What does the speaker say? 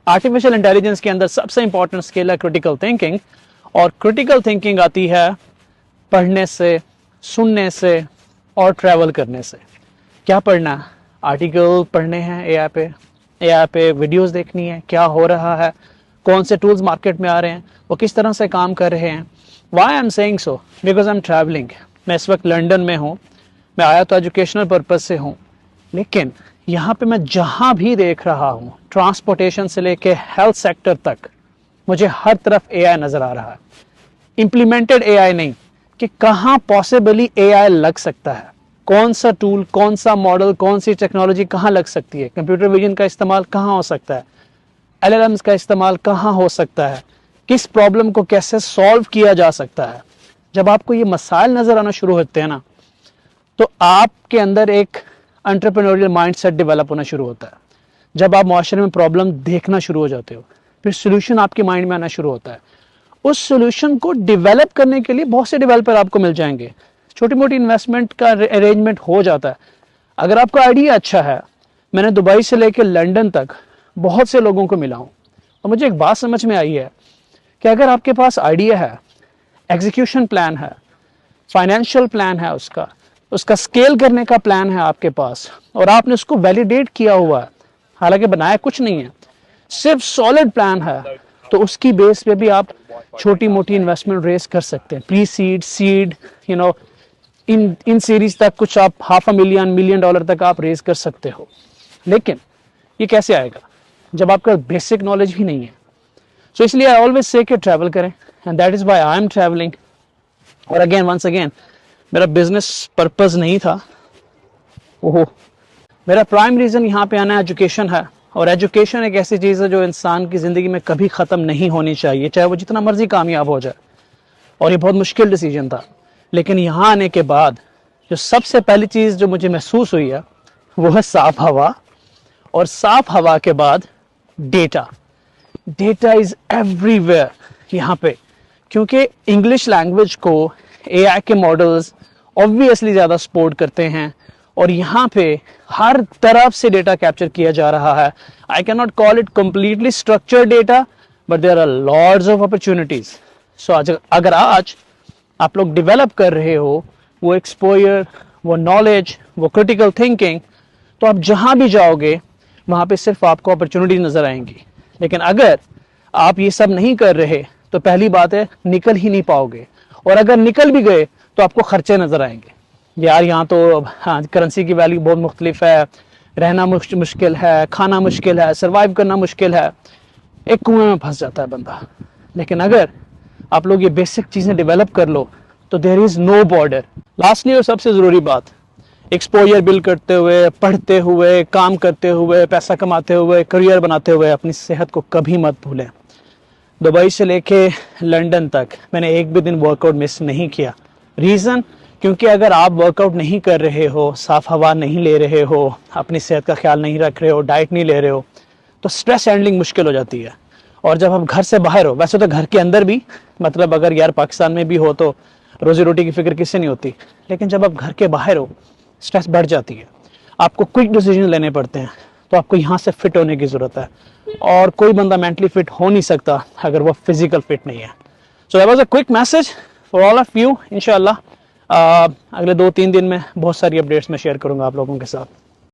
Artificial intelligence के अंदर सबसे इंपॉर्टेंट स्किल है क्रिटिकल थिंकिंग, और क्रिटिकल थिंकिंग आती है पढ़ने से, सुनने से और ट्रैवल करने से। क्या पढ़ना? आर्टिकल पढ़ने हैं एआई पे वीडियोस देखनी है, क्या हो रहा है, कौन से टूल्स मार्केट में आ रहे हैं, वो किस तरह से काम कर रहे हैं। Why I am saying so? Because I am travelling. मैं इस वक्त लंदन में हूँ, मैं आया तो एजुकेशनल पर्पज से हूँ, लेकिन यहाँ पे मैं जहाँ भी देख रहा हूँ, ट्रांसपोर्टेशन से लेके हेल्थ सेक्टर तक, मुझे हर तरफ एआई नज़र आ रहा है। इम्प्लीमेंटेड एआई नहीं, कि कहाँ पॉसिबली एआई लग सकता है, कौन सा टूल, कौन सा मॉडल, कौन सी टेक्नोलॉजी कहाँ लग सकती है, कंप्यूटर विजन का इस्तेमाल कहाँ हो सकता है, एलएलएम्स का इस्तेमाल कहाँ हो सकता है, किस प्रॉब्लम को कैसे सॉल्व किया जा सकता है। जब आपको ये मसाइल नज़र आना शुरू होते हैं ना, तो आपके अंदर एक एंटरप्रेन्योरियल माइंडसेट डेवलप होना शुरू होता है। जब आप माशरे में प्रॉब्लम देखना शुरू हो जाते हो, फिर सोल्यूशन आपके माइंड में आना शुरू होता है। उस सोल्यूशन को डेवलप करने के लिए बहुत से डेवलपर आपको मिल जाएंगे, छोटी मोटी इन्वेस्टमेंट का अरेंजमेंट हो जाता है। अगर आपका आइडिया अच्छा है, मैंने दुबई से लेकर लंदन तक बहुत से लोगों को मिला हूँ, और मुझे एक बात समझ में आई है कि अगर आपके पास आइडिया है, एग्जीक्यूशन प्लान है, फाइनेंशियल प्लान है, उसका स्केल करने का प्लान है आपके पास, और आपने उसको वैलिडेट किया हुआ है, हालांकि बनाया कुछ नहीं है, सिर्फ सॉलिड प्लान है, तो उसकी बेस पे भी आप छोटी मोटी इन्वेस्टमेंट रेस कर सकते हैं। Pre seed, seed, in series तक कुछ आप $500,000 $1 million तक आप रेस कर सकते हो। लेकिन ये कैसे आएगा जब आपका बेसिक नॉलेज ही नहीं है? सो इसलिए आई ऑलवेज से कि ट्रैवल करें, and that is why I am travelling. और अगेन वंस अगेन, मेरा बिजनेस पर्पस नहीं था, ओहो, मेरा प्राइम रीजन यहाँ पे आना एजुकेशन है। और एजुकेशन एक ऐसी चीज़ है जो इंसान की ज़िंदगी में कभी ख़त्म नहीं होनी चाहिए, चाहे वो जितना मर्जी कामयाब हो जाए। और ये बहुत मुश्किल डिसीजन था, लेकिन यहाँ आने के बाद जो सबसे पहली चीज़ जो मुझे महसूस हुई है वो है साफ हवा, और साफ हवा के बाद डेटा। डेटा इज़ एवरीवेयर यहाँ पे, क्योंकि इंग्लिश लैंग्वेज को एआई के मॉडल्स ऑब्वियसली ज़्यादा सपोर्ट करते हैं, और यहाँ पे हर तरफ से डेटा कैप्चर किया जा रहा है। I can not call it completely structured data, but there are lots of opportunities. So अगर आज आप लोग डेवलप कर रहे हो वो एक्सपोजर, वो नॉलेज, वो क्रिटिकल थिंकिंग, तो आप जहाँ भी जाओगे वहाँ पे सिर्फ आपको अपॉर्चुनिटीज नजर आएंगी। लेकिन अगर आप ये सब नहीं कर रहे तो पहली बात है निकल ही नहीं पाओगे, और अगर निकल भी गए तो आपको खर्चे नजर आएंगे। यार यहाँ तो हाँ करेंसी की वैल्यू बहुत मुख्तलिफ है, रहना मुश्किल है, खाना मुश्किल है, सर्वाइव करना मुश्किल है, एक कुएं में फंस जाता है बंदा। लेकिन अगर आप लोग ये बेसिक चीज़ें डेवलप कर लो तो there is no border. Lastly और सबसे ज़रूरी बात, एक्सपोजर बिल्ड करते हुए, पढ़ते हुए, काम करते हुए, पैसा कमाते हुए, करियर बनाते हुए अपनी सेहत को कभी मत भूलें। दुबई से लेके लंदन तक मैंने एक भी दिन वर्कआउट मिस नहीं किया। रीज़न, क्योंकि अगर आप वर्कआउट नहीं कर रहे हो, साफ हवा नहीं ले रहे हो, अपनी सेहत का ख्याल नहीं रख रहे हो, डाइट नहीं ले रहे हो, तो स्ट्रेस हैंडलिंग मुश्किल हो जाती है। और जब हम घर से बाहर हो, वैसे तो घर के अंदर भी, मतलब अगर यार पाकिस्तान में भी हो तो रोजी रोटी की फिक्र किससे नहीं होती, लेकिन जब आप घर के बाहर हो स्ट्रेस बढ़ जाती है, आपको क्विक डिसीजन लेने पड़ते हैं। तो आपको यहाँ से फिट होने की ज़रूरत है, और कोई बंदा मेंटली फिट हो नहीं सकता अगर वो फिजिकल फिट नहीं है। So that was a quick message for all of you. इंशाल्लाह अगले 2-3 दिन में बहुत सारी अपडेट्स मैं शेयर करूँगा आप लोगों के साथ।